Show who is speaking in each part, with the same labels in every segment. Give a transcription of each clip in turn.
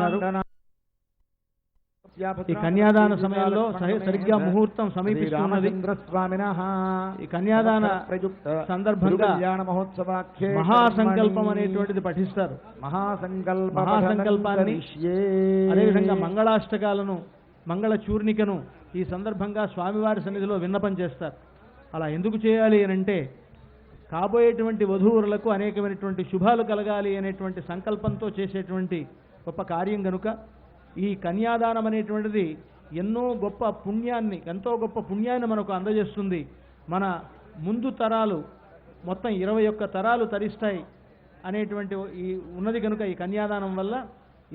Speaker 1: చేస్తున్నారు. ఈ కన్యాదాన సమయంలో సరిగ్గా ముహూర్తం సమీపిస్తున్నది. ఈ కన్యాదాన సందర్భంగా మహాసంకల్పం అనేటువంటిది పఠిస్తారు. మహాసంకల్పాన్ని అదేవిధంగా మంగళాష్టకాలను మంగళ చూర్ణికను ఈ సందర్భంగా స్వామివారి సన్నిధిలో విన్నపం చేస్తారు. అలా ఎందుకు చేయాలి అని అంటే కాబోయేటువంటి వధూవరులకు అనేకమైనటువంటి శుభాలు కలగాలి అనేటువంటి సంకల్పంతో చేసేటువంటి గొప్ప కార్యం కనుక ఈ కన్యాదానం అనేటువంటిది ఎంతో గొప్ప పుణ్యాన్ని మనకు అందజేస్తుంది. మన ముందు తరాలు మొత్తం 21 తరాలు తరిస్తాయి అనేటువంటి ఈ ఉన్నది కనుక ఈ కన్యాదానం వల్ల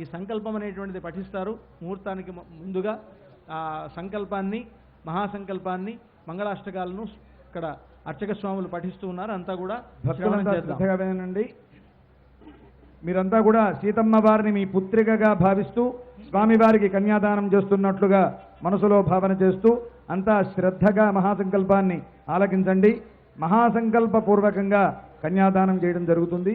Speaker 1: ఈ సంకల్పం అనేటువంటిది పఠిస్తారు. ముహూర్తానికి ముందుగా ఆ సంకల్పాన్ని మహాసంకల్పాన్ని మంగళాష్టకాలను ఇక్కడ అర్చక స్వాములు పఠిస్తూ ఉన్నారు. అంతా కూడా
Speaker 2: శ్రద్ధగా వినండి. మీరంతా కూడా సీతమ్మ వారిని మీ పుత్రికగా భావిస్తూ స్వామివారికి కన్యాదానం చేస్తున్నట్లుగా మనసులో భావన చేస్తూ అంతా శ్రద్ధగా మహాసంకల్పాన్ని ఆలకించండి. మహాసంకల్ప పూర్వకంగా కన్యాదానం చేయడం జరుగుతుంది.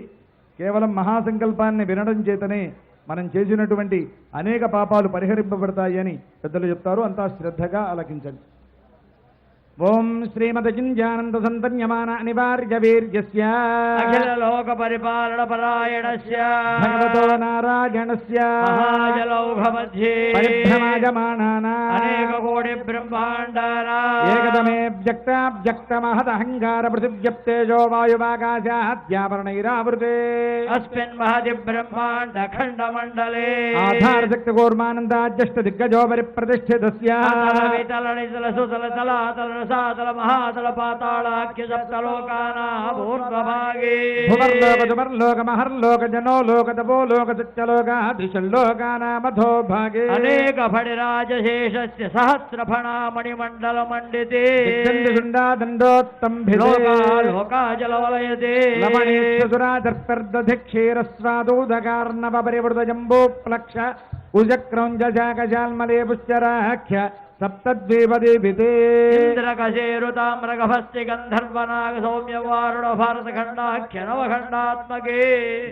Speaker 2: కేవలం మహాసంకల్పాన్ని వినడం చేతనే మనం చేసినటువంటి అనేక పాపాలు పరిహరింపబడతాయి అని పెద్దలు చెప్తారు. అంతా శ్రద్ధగా ఆలకించండి. ఓం శ్రీమదజింజానంద సంతన్యమాన అనివార్య వీర్యస్య
Speaker 3: అఖిల లోక పరిపాలన పరాయణస్య
Speaker 2: భగవతో నారాయణస్య
Speaker 3: మహాజలౌఘ మధ్యే
Speaker 2: పరిభ్రమాయమానానా
Speaker 3: అనేక కోటి బ్రహ్మాండానా
Speaker 2: ఏకదమే వ్యక్త మహదహంకార పృథివ్యప్తేజో వాయువాకాశాద్యావరణైరావృతే
Speaker 3: అస్మిన్ మహది బ్రహ్మాండ ఖండ మండలే
Speaker 2: ఆధార శక్తి కూర్మానందాజ్యష్ట దిగ్గజో పరిప్రతిష్ఠితస్య
Speaker 3: వితల నితల సుతల తలాతల సాతల మహాతల పాతాళాఖ్య సప్తలోకానామూర్ధ్వభాగే
Speaker 2: భువర్లోక దువర్లోక మహర్లోక జనోలోక తపోలోక సత్యలోకాధిశల్లోకానామధో భాగే
Speaker 3: అనేక ఫణిరాజశేషస్య సహస్రఫణామణి మండల మండితే
Speaker 2: దండోత్తంభితే
Speaker 3: లోకాజలవలయతే
Speaker 2: లవణేశ్వరాదర్పర్దధిక్షీరస్వాదూదకార్ణవ పరివృత జంబోప్లక్ష కుజక్రౌంజశాకశాల్మలే పుష్యరాఖ్య సప్తద్వీపదీపితే
Speaker 3: ఇంద్రకశేరుతామ్రగభస్తి గంధర్వనాగ సౌమ్య వారుణ భారతఖండాఖ్య నవఖండాత్మకే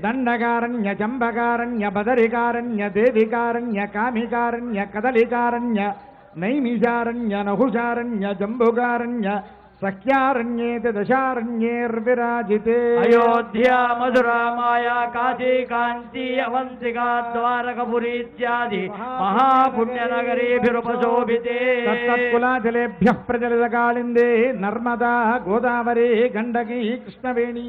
Speaker 2: దండకారణ్య చంబకారణ్య బదరికారణ్య దేవికారణ్య కామికారణ్య కదలికారణ్య నైమిషారణ్య నహుషారణ్య జంబుకారణ్య సఖ్యారణ్యేతి దశారణ్యేర్విరాజితే
Speaker 3: అయోధ్యా మధురా మాయా కాశీ కాంచీ అవంతికా ద్వారకపురీ ఇత్యాది మహాపుణ్యనగరీభిరుపశోభితే
Speaker 2: తత్కులాచలేభ్యః ప్రచలిత కాళిందే నర్మదా గోదావరి గండకీ కృష్ణవేణి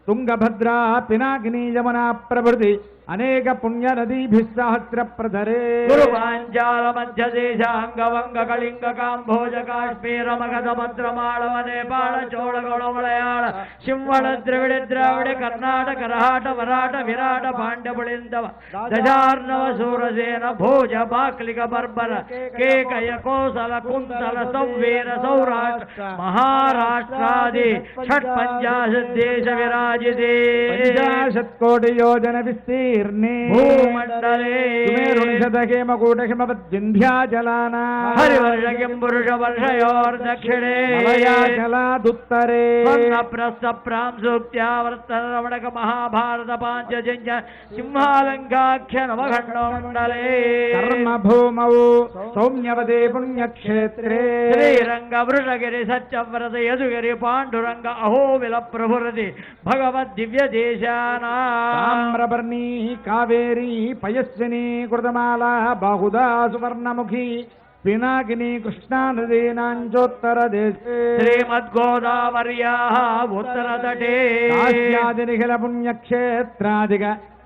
Speaker 2: తుంగభద్రా పినాకినీ యమునా ప్రభృతి అనేక పుణ్య నదీభిః సహస్ర ప్రధరే
Speaker 3: గురుపాంచాల మధ్యదేశాంగవంగ కళింగ కాంభోజ కాశ్మీర మగధ మంత్రమాళవ నేపాళ చోళ గౌడ మలయాళ సింహళ ద్రవిడ ద్రావిడ కర్ణాటక రహాట వరాట విరాట పాండ్యపుళిందవ దశార్ణవ సూరసేన భోజ బాక్లిక బర్బర కేకయ కోసల కుంతల సౌవీర సౌరాష్ట్ర మహారాష్ట్రాది షట్పంచాశత్ దేశ విరాజితే
Speaker 2: 50 కోటి యోజన విస్తీర్ణే
Speaker 3: భూమండలే
Speaker 2: మేరుణిషదహిమకూటహిమవద్వింధ్యాచలానా
Speaker 3: హరివర్షకిం పురుష వర్షయోర్దక్షిణే
Speaker 2: మలయాచలాదుత్తరే
Speaker 3: ప్రాంసూక్త్యావర్తరమణక మహాభారత పాంచజన్య సింహాలంకాఖ్య నవఖండమండలే
Speaker 2: కర్మభూమౌ సౌమ్యవదే పుణ్యక్షేత్రే
Speaker 3: శ్రీరంగ వృషగిరి సత్యవ్రత యదుగిరి పాండురంగ అహోవిల ప్రభురతి భగవద్ దివ్య దేశానా
Speaker 2: తామ్రపర్ణీ కావేరీ పయస్వినీ కృతమాలా బాహుదా సువర్ణముఖి పినాకిని కృష్ణా నదీనాంచోత్తర దేశే
Speaker 3: శ్రీమద్గోదావర్యాః ఉత్తరతటే
Speaker 2: కాశ్యాదినిఖిల పుణ్యక్షేత్రాదిక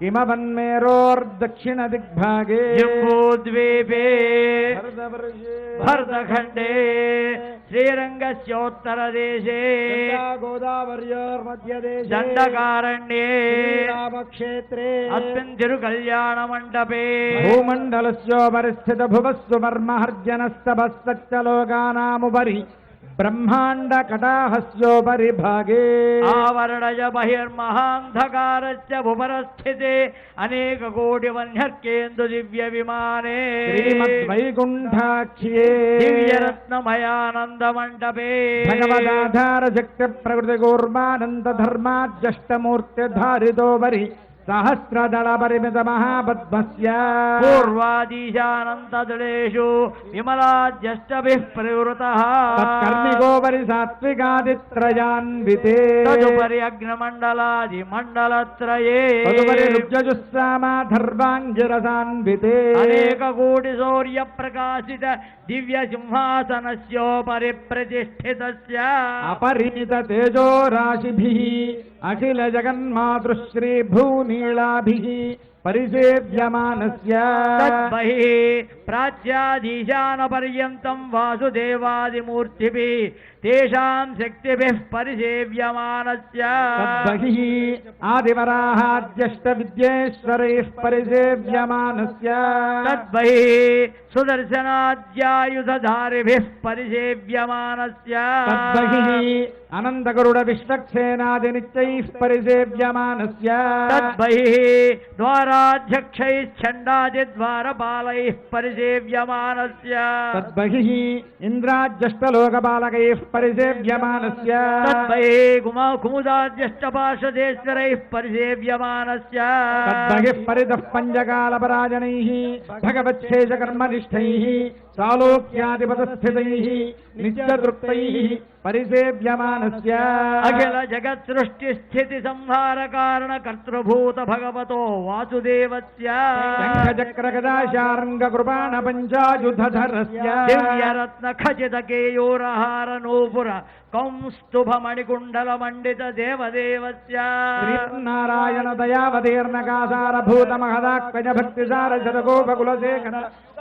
Speaker 2: ఇమవన్మేరోర్దక్షిణ దిగ్భాగే
Speaker 3: జంబూద్వీపే భరతఖండే శ్రీరంగస్యోత్తరదేశే
Speaker 2: గోదావర్యోర్మధ్యదేశే
Speaker 3: దండకారణ్యే
Speaker 2: రామక్షేత్రే
Speaker 3: అస్మిన్ తిరుకల్యాణమండపే
Speaker 2: భూమండలస్యోపరిస్థిత భువస్సు మర్మహర్జనస్తభస్తలోకానాముపరి బ్రహ్మాండ కటాహస్యోపరి భాగే
Speaker 3: ఆవరణజ బహిర్మహాంధకారస్య ఉపరస్థితే అనేక కోటి వన్యర్కేందు దివ్య విమానే
Speaker 2: శ్రీమద్వైకుంఠాఖ్యే
Speaker 3: దివ్యరత్నమయానంద మండపే
Speaker 2: భగవదాధార శక్తి ప్రకృతి కూర్మానంద ధర్మాద్యష్టమూర్తి ధారితోపరి సహస్రదళ పరిమిత మహాపద్మస్య
Speaker 3: పూర్వాదీశానంతదళేషు విమలాద్యష్టభిః ప్రవృతః
Speaker 2: తత్కర్మికోపరి సాత్వికాదిత్రయాన్వితే
Speaker 3: తదుపరి అగ్నిమండలాది మండలత్రయే
Speaker 2: తదుపరి రుద్రజుస్సామాధర్వాంగిరసాన్వితే
Speaker 3: అనేక కోటి సూర్య ప్రకాశిత దివ్య సింహాసనస్యోపరి ప్రతిష్ఠితస్య
Speaker 2: అపరిమిత తేజో రాశిభిః అఖిల జగన్మాతృశ్రీ భూనీళాభిః పరిసేవ్యమానస్య
Speaker 3: తద్బహిః ప్రాచ్యాదీశాన పర్యంతం వాసుదేవాదిమూర్తిభిః తేషాం శక్తిభిః పరిసేవ్యమానస్య
Speaker 2: తద్బహిః ఆదివరాహాద్యష్ట విద్యేశ్వరైః పరిసేవ్యమానస్య
Speaker 3: తద్బహిః సుదర్శనాద్యాయుధధారిభిః పరిసేవ్యమానస్య
Speaker 2: తద్బహిః అనంతగరుడ విశ్వక్సేనాది నిత్యైః పరిసేవ్యమానస్య
Speaker 3: తద్బహిః ద్వారాధ్యక్షైశ్చండాదిద్వారపాలైః పరిసేవ్యమానస్య
Speaker 2: తద్బహిః ఇంద్రాజ్యష్టలోకపాలకైః పరిసేవ్యమానస్య
Speaker 3: తద్బహిః కుముదాద్యష్టపార్షదేశ్వరైః పరిసేవ్యమానస్య
Speaker 2: తద్బహిః పరితః పంచకాలపరాజనైః భగవచ్ఛేషకర్మనిష్టైః సాలోక్యాధిపతస్థితైః నిత్యతృప్తైః పరిసేవ్యమానస్య
Speaker 3: అఖిల జగత్ సృష్టి స్థితి సంహార కారణ కర్తృభూత భగవతో వాసుదేవస్య
Speaker 2: శంఖచక్రగదాశార్ంగ కృపాణ పంచాయుధరస్య
Speaker 3: దివ్యరత్న ఖచిత కేయూరహార నూపుర కౌస్తుభ మణికుండల మండిత దేవదేవస్య
Speaker 2: శ్రీనారాయణ దయావతీర్ణకాసార భూత మహదాక్వజ భక్తిసార శతగోపకులశేఖర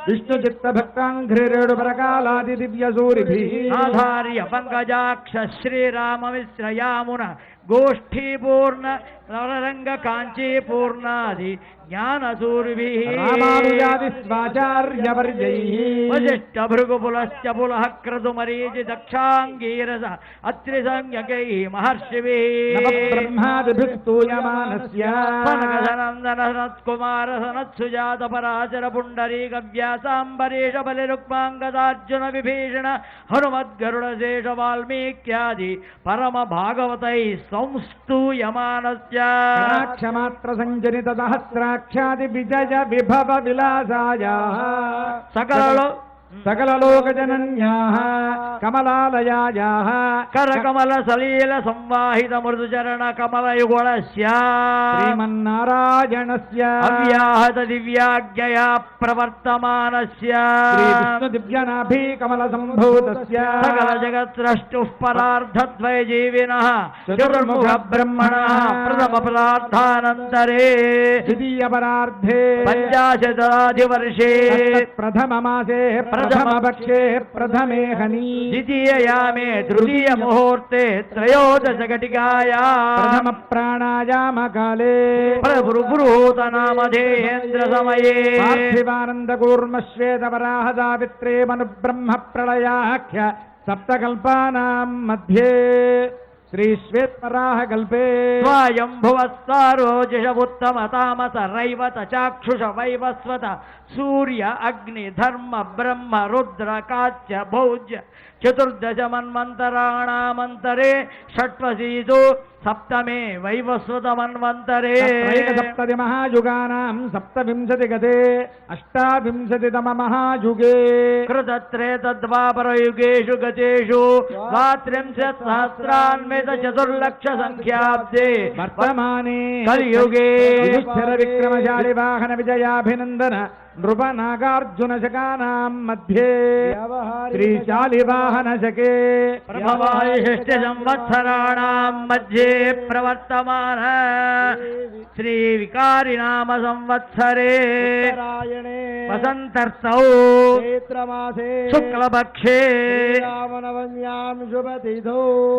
Speaker 2: విష్ణు చిత్త భక్తాంఘ్రిరేడు పరకాలాది దివ్య సూరిభిః
Speaker 3: ఆధార్య పంకజాక్ష శ్రీరామమిశ్రయామున గోష్ఠీపూర్ణ నవరంగ కాంచీపూర్ణాది జ్ఞానసూరిభిః
Speaker 2: రామానుజాది స్వాచార్యవర్యైః
Speaker 3: వశిష్ఠ భృగుపులశ్చ పులః క్రతుమరీచి దక్షాంగీరస అత్రి సంజ్ఞకైః మహర్షిభిః
Speaker 2: నవబ్రహ్మాదిభిః స్తూయమానస్య
Speaker 3: సనకసనందన సనత్కుమార సనత్సుజాత పరాచర పుండరీక వ్యాసాంబరీష బలిరుక్మాంగదార్జున విభీషణ హనుమద్గరుడ శేష వాల్మీక్యాది పరమ భాగవతై సంస్తూయమానస్య
Speaker 2: కటాక్షమాత్ర సంజనిత సహస్రాఖ్యాది విజయ విభవ విలాసాయాః
Speaker 3: సకలలో
Speaker 2: సకలలోకజనన్యాః కమలాలయాయాః
Speaker 3: కరకమల సలీల సంవాహిత మృదుచరణ కమలయుగుణస్య
Speaker 2: శ్రీమన్నారాయణస్య
Speaker 3: అవ్యాహత దివ్యాజ్ఞయా ప్రవర్తమానస్య
Speaker 2: శ్రీ విష్ణు దివ్యనాభి కమల సంభూతస్య
Speaker 3: సకల జగత్స్రష్టుః పరార్థద్వయ జీవినః చతుర్ముఖ బ్రహ్మణః ప్రథమ పదార్థానంతరే
Speaker 2: ద్వితీయ పరార్థే
Speaker 3: పంచాశతాధివర్షే
Speaker 2: ప్రథమ మాసే ప్రథమ పక్షే ప్రథమే హని
Speaker 3: ద్వితీయయామే తృతీయ ముహూర్తే త్రయోదశ ఘటికాయా
Speaker 2: ప్రథమ ప్రాణాయామ కాలే
Speaker 3: ప్రభృభృహూత నామధేయేంద్ర సమయే
Speaker 2: పార్థివానంద కూర్మ శ్వేత వరాహ సావిత్రే మను బ్రహ్మ ప్రళయాఖ్య సప్తకల్పానాం మధ్యే శ్రీ శ్వేతవరాహ కల్పే
Speaker 3: స్వయంభువస్సారోజిష ఉత్తమ తామస రైవత చాక్షుష వైవస్వత సూర్య అగ్ని ధర్మ బ్రహ్మ రుద్ర కాచ్య భౌజ్య చతుర్దశ మన్వంతరాణామంతరే షట్వశీసు సప్తమే వైవస్వత మన్వంతరే
Speaker 2: సప్తతి మహాయుగానాం సప్తవింశతి గతే అష్టావింశతితమ మహాయుగే
Speaker 3: కృతత్రేతద్వాపరయుగేషు గతేషు ద్వాత్రింశత్ సహస్రాన్విత చతుర్లక్ష సంఖ్యాబ్దే
Speaker 2: వర్తమానే
Speaker 3: కలియుగే
Speaker 2: యుధిష్ఠిర విక్రమశాలి వాహన విజయాభినందన నృపనాగార్జున శకానాం మధ్యే శ్రీశాలివాహన శకే
Speaker 3: ప్రభవాయ షష్ఠ సంవత్సరాణాం మధ్యే ప్రవర్తమాన శ్రీ వికారి నామ సంవత్సరే వసంతర్తౌ శుక్లపక్షే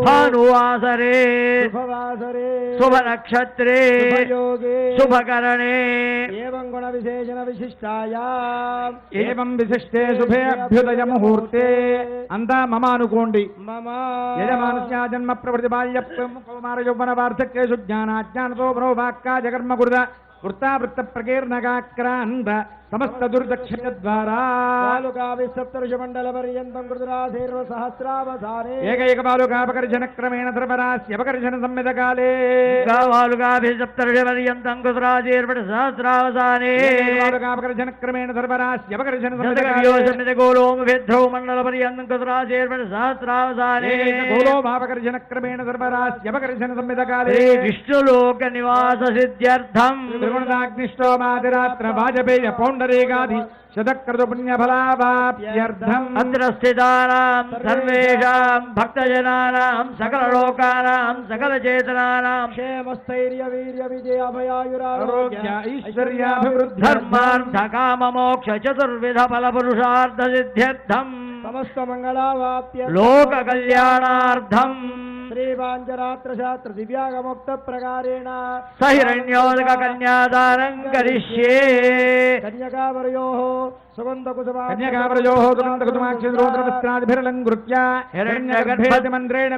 Speaker 3: భానువాసరే శుభనక్షత్రే శుభకరణే
Speaker 2: గుణ విశేషణ విశిష్టాయాం ఏవం విశిష్టే శుభే అభ్యుదయ ముహూర్తే అంతా మమ అనుకోండి యజమానస్య జన్మ ప్రవృత్తి బాల్య కౌమార యౌవన వార్ధక్యేషు జ్ఞానాజ్ఞానతో మనోవాక్కాయ కర్మ కృత వృత్తావృత్త ప్రకీర్ణకాక్రాంత సమస్త దుర్దక్షిణ ద్వారా
Speaker 1: సప్తర్షమండలపర్యంతం కృతురాశీర్వ సహస్రావసానే
Speaker 2: ఏకైక బాలుకాపకర్షణ క్రమేణ ధర్మరాశ్యపకర్షణ సంమితకాలే
Speaker 3: సప్తర్షపర్యంతం కృతురాశీర్వ సహస్రావసానే
Speaker 2: బాలుకాపకర్షణ క్రమేణ ధర్మరాశ్యపకర్షణ
Speaker 3: గోలోమభిద్రౌ మండలపర్యంతం కృతురాశీర్వ సహస్రావసానే
Speaker 2: గోలోమాపకర్షణ క్రమేణ ధర్మరాశ్యపకర్షణ సంమితకాలే
Speaker 3: విష్ణులోక నివాస సిద్ధ్యర్థం
Speaker 2: త్రిగుణాగ్నిష్టోమాదిరాత్ర వాజపేయ పౌండరీకాది శతక్రతు పుణ్యఫలావాప్యర్థం
Speaker 3: అత్ర స్థితానాం సర్వేషాం భక్తజనానాం సకలలోకానాం సకలచేతనానాం
Speaker 1: క్షేమస్థైర్య వీర్య విజయ
Speaker 2: ఆరోగ్య
Speaker 1: అభయాయురారోగ్య
Speaker 2: ఐశ్వర్యాభివృద్ధి
Speaker 3: ధర్మార్థ కామ మోక్ష చతుర్విధ ఫల పురుషార్థ సిద్ధ్యర్థం
Speaker 1: సమస్త మంగళావాప్య
Speaker 3: లోక కళ్యాణార్థం
Speaker 1: శ్రీవాంజరాత్ర శాస్త్ర దివ్యాగముక్త ప్రకారేణ
Speaker 3: సహిరణ్యోదక కన్యాదానం కరిష్యే
Speaker 1: కన్యకావరయో సుగంధ కుసుమ
Speaker 2: కన్యకావరయో దురంతకుసుమాక్షిద్రోద్రవస్త్రాదిభిరలంకృత్య హిరణ్యగర్భేతిమంద్రేణ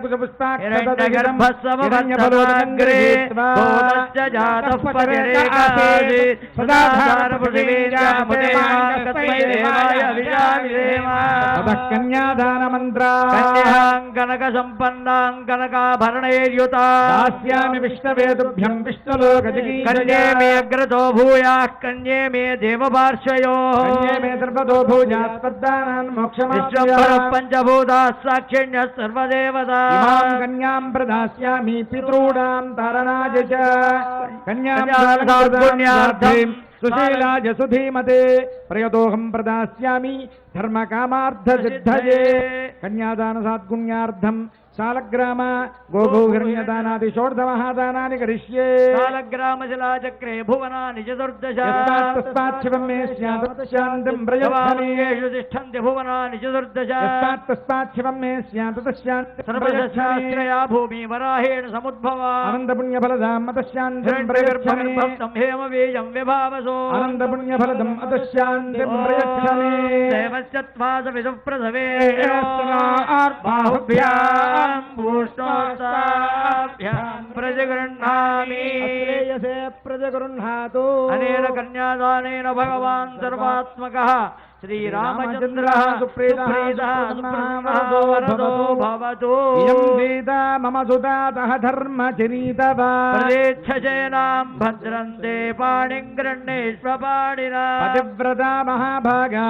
Speaker 3: హిరణ్యగర్భస్వమగ్రే భూతశ్చ జాతః పతిరేకాసి సదాధార పృథివీర్యాముదేవాయ దేవాయ విజామిదేవా
Speaker 2: కన్యాదాన మంత్ర
Speaker 3: కన్యాం కనక సంపన్నాం కనకాభరణైర్యుతా
Speaker 2: దాస్యామి విష్ణవేతుభ్యం విష్ణులోకజిగీ
Speaker 3: కన్యే మే అగ్రతో భూయాః కన్యే మే దేవపార్శ్వయోః
Speaker 2: కన్యే మే సర్వతో భూజాత్పద్దానాన్
Speaker 3: విశ్వంభరః
Speaker 2: మోక్షమాప్యామి
Speaker 3: పంచభూతాः సాక్షిణ్యः సర్వదేవతాः
Speaker 2: ఇమాం కన్యాం ప్రదాస్యామి పితॄణాం తారణాయ చ కన్యాం
Speaker 3: కన్యాదానపుణ్యార్థం
Speaker 2: సుశీలాయ సుధీమతే ప్రయతోహం ప్రదాస్యామి ధర్మకామార్థ సిద్ధయే కన్యాదాన సాద్గుణ్యార్థం శాలగ్రామ గోభూహిరణ్యదానాది షోడశమహాదానాని కరిష్యే
Speaker 3: కాలగ్రామశిలాచక్రే భువనాని చతుర్దశ
Speaker 2: యస్మాత్తస్మాచ్చివం మే స్యాతశాంతిం ప్రయచ్చమి
Speaker 3: భవానీయేషు తిష్టంతి భువనాని చతుర్దశ
Speaker 2: యస్మాత్తస్మాచ్చివం మే స్యాతశాంతిం ప్రయచ్చమి
Speaker 3: సర్వశాస్త్రయా భూమి వరాహేణ సముద్భవా
Speaker 2: అనంతపుణ్యఫలదాం మతశాంతిం ప్రయచ్చమి
Speaker 3: హిరణ్యగర్భగర్భస్థం హేమవీర్యం విభావసో
Speaker 2: అనంతపుణ్యఫలదం అతశాంతిం ప్రయచ్చమి
Speaker 3: దేవశ్చత్వాస విదుఃప్రసవే బాహుభ్యాం భూష్ణోస్తాభ్యాం ప్రజగృహ్ణామి
Speaker 1: శ్రేయసే ప్రజగృహ్ణాతు
Speaker 3: అనేన కన్యాదానేన భగవాన్ సర్వాత్మకః శ్రీరామచంద్రः సుప్రీతः వరదో భవతు
Speaker 2: ఇయం సీతా మమ సుతాతః ధర్మచరీతవా
Speaker 3: ప్రదేచ్ఛసేనాం భద్రంతే పాణిం గృహ్ణేష్వపాణినా
Speaker 2: పతివ్రతా మహాభాగా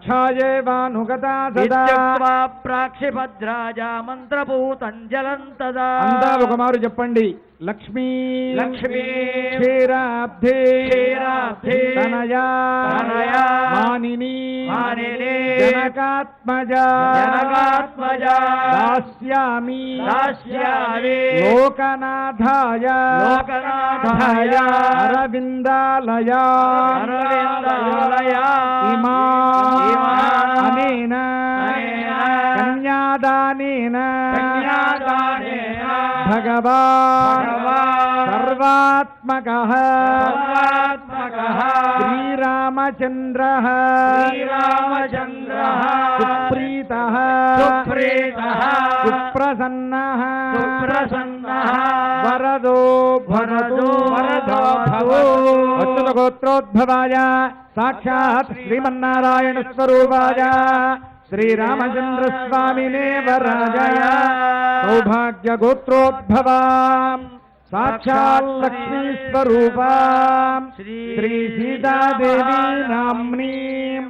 Speaker 2: ఛాయేవానుగతా సదా
Speaker 3: ఇత్యుక్త్వా ప్రాక్షిపద్రాజా మంత్రపూతం జలం తదా
Speaker 2: అంతా ఒక మారు చెప్పండి లక్ష్మీ
Speaker 3: లక్ష్మీ
Speaker 2: క్షీరాబ్ధే
Speaker 3: క్షీరాబ్ధే
Speaker 2: తనయా
Speaker 3: తనయా
Speaker 2: మానిని
Speaker 3: మానిని
Speaker 2: జనకాత్మజా
Speaker 3: జనకాత్మజా
Speaker 2: దాస్యామి
Speaker 3: దాస్యామి
Speaker 2: లోకనాథాయ
Speaker 3: లోకనాథాయ
Speaker 2: అరవిందాలయ
Speaker 3: అరవిందాలయ
Speaker 2: ఇమా అనేన
Speaker 3: అనేన
Speaker 2: కన్యాదానేన
Speaker 3: కన్యాదానేన
Speaker 2: భగవాన్
Speaker 3: భగవాన్
Speaker 2: సర్వాత్మకః
Speaker 3: సర్వాత్మకః
Speaker 2: శ్రీరామచంద్రః
Speaker 3: శ్రీరామచంద్రः
Speaker 2: సుప్రీతః
Speaker 3: సుప్రీతః
Speaker 2: సుప్రసన్నః
Speaker 3: సుప్రసన్నః
Speaker 2: వరదో
Speaker 3: వరదో
Speaker 2: భవతు అచ్యుత గోత్రోద్భవాయ సాక్షాత్ శ్రీమన్నారాయణ స్వరూపాయ శ్రీరామచంద్ర స్వామినే వరాజయ సౌభాగ్య గోత్రోద్భవాం సాక్షాత్ లక్ష్మీ స్వరూపాం శ్రీ సీతాదేవి నామ్నీం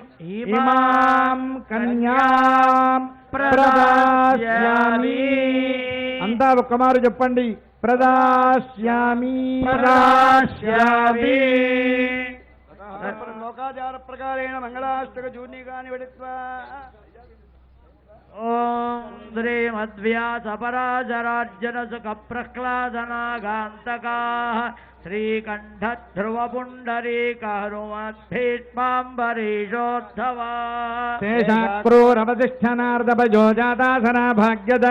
Speaker 2: ఇమాం కన్యాం ప్రదాస్యామి అంతా ఒక్కమారు చెప్పండి ప్రదాస్యామి
Speaker 3: ప్రదాస్యామి
Speaker 1: లోకాచార ప్రకారేణ మంగళాష్టక చూర్ణికాని వెడిత్వా
Speaker 3: ఓం శ్రీమద్వ్యాసపరాశరార్జన సుఖ ప్రహ్లాదనాగాంతకాః శ్రీకంఠ ధ్రువ పుండరీకహనుమద్భీష్మాంబరీషోద్ధవా
Speaker 2: శేషాక్రూరవతిష్ఠనార్దభజో జాతాసనా భాగ్యద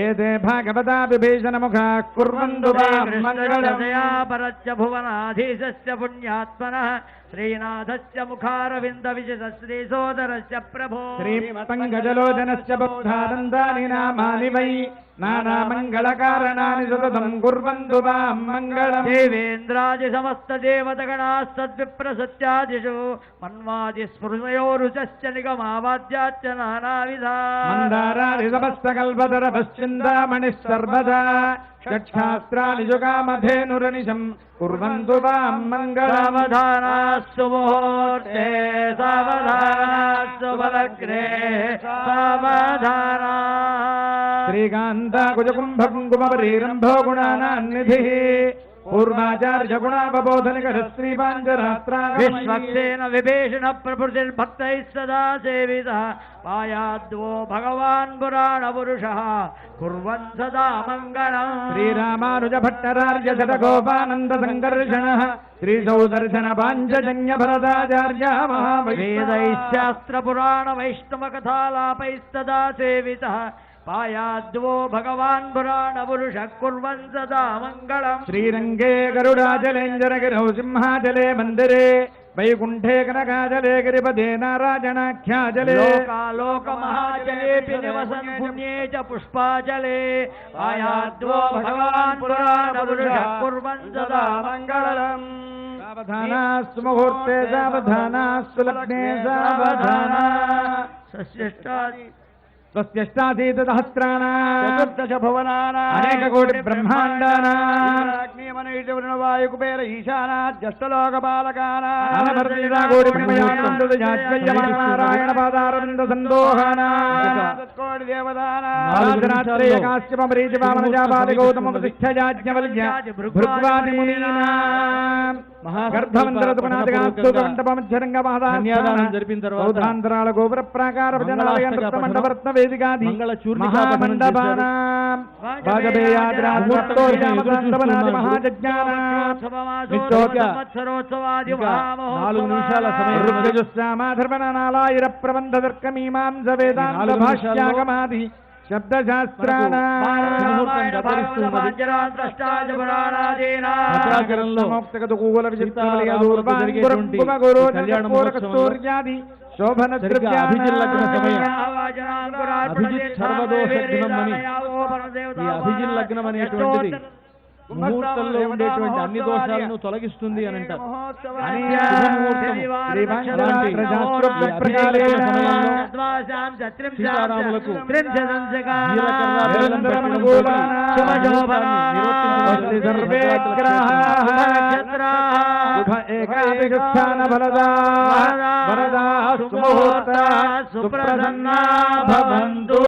Speaker 2: ఏతే భాగవతా విభీషణముఖా కుర్వంతు
Speaker 3: కృష్ణదయా పరచ్చ భువనాధీశస్య పుణ్యాత్మనః శ్రీనాథస్య ముఖారవింద విజిత శ్రీ సోదరస్య ప్రభో
Speaker 2: శ్రీమతంగజలోచనస్య బౌద్ధానందాని నామాని వై నానామంగళకారణాని సతతం కుర్వంతు మాం మంగళం.
Speaker 3: దేవేంద్రాది సమస్త దేవతగణాస్తద్విప్రసత్యాదిషు మన్వాది స్మృతయోరుచశ్చ నిగమావాద్యాచ్చ నానావిధా
Speaker 2: మందారాది సమస్త కల్పతర పశ్చిందామణిః సర్వదా షట్శాస్త్రాని యుగామధేనురనిశం కుర్వంతు మాం మంగళం.
Speaker 3: సావధానాస్తు ముహూర్తే సావధానాస్తు బలగ్నే సావధానా.
Speaker 2: శ్రీకాంతాకుజకుంభకుంకుమపరీరంభో గుణానాన్నిధిః పూర్వాచార్య గుణావబోధనికర
Speaker 3: విశ్వక్సేన విభీషణ ప్రభృతిర్భక్తైः సదా సేవితः పాయాద్వో భగవాన్ పురాణ పురుషः కుర్వన్ సదా మంగళం.
Speaker 2: శ్రీరామానుజ భట్టరార్య శతగోపానంద సంకర్షణ శ్రీసౌదర్శన పాంచజన్య భరదాచార్య
Speaker 3: వేదైశాస్త్ర పురాణ వైష్ణవ కథాలాపైస్తదా సేవితः పాయాద్వో భగవాన్ పురాణ పురుష కుర్వన్ సదా మంగళం.
Speaker 2: శ్రీరంగే గరుడాచలేంజరగిరౌ సింహాచలే మందిరే వైకుంఠే కనకాచలే గిరిపదే నారాయణాఖ్యాచలే
Speaker 3: లోకాలోకమహాచలేపి నివసన్ పుణ్యే చ పుష్పాచలే పాయాద్వో భగవాన్ పురాణ పురుష కుర్వన్ సదా మంగళం.
Speaker 2: సావధానాస్తు ముహూర్తే సావధానాస్తు లగ్నే సావధానా. స్వస్యష్టాసీత సహస్రాణాం
Speaker 3: చతుర్దశ భువనానాం
Speaker 2: అనేక కోటి బ్రహ్మాండానాం
Speaker 3: వాయు కుబేర ఈశానాద్యష్టలోకపాలకానాం
Speaker 2: అనవర్తితా కోటి నారాయణ పాదారవింద సందోహానాం
Speaker 3: కోటి దేవతానాం
Speaker 2: ఆదిరాత్రే కాశ్యప మరీచి వామన జాపాలి గౌతమ వశిష్ఠయాజ్ఞవల్క్య భృగ్వాది మునీనాం గర్భమంత్రతుపనాదిగాస్తు మండపమధ్యరంగ
Speaker 1: కన్యాదానం జరిపిన తర్వాత
Speaker 2: సౌధాంతరాల గోపుర ప్రాకార భజనాలయ నృత్య మండపరత్న వేదికాది మహామండపానాం వాజపేయాద్రాత్మోర్జామసాంతవనాది మహాయజ్ఞానాం
Speaker 3: సంవత్సరోత్సవాది
Speaker 1: 4 నిమిషాల సమయం
Speaker 2: రుద్రజుస్సామాధర్మణాలాయిర ప్రబంధ తర్కమీమాంస వేదాంత భాష్యాగమాది
Speaker 1: భద్రాచలంలో
Speaker 2: శోభన
Speaker 1: అభిజిత్ లగ్న సమయం అభిజిత్ సర్వదోష దినమని ఈ అభిజిత్ లగ్నం అనేటువంటిది ముహూర్తంలో ఉండేటువంటి అన్ని దోషాలను తొలగిస్తుంది అని అంటారు. సీతారాములకు
Speaker 2: సుప్రసన్నా భవంతు.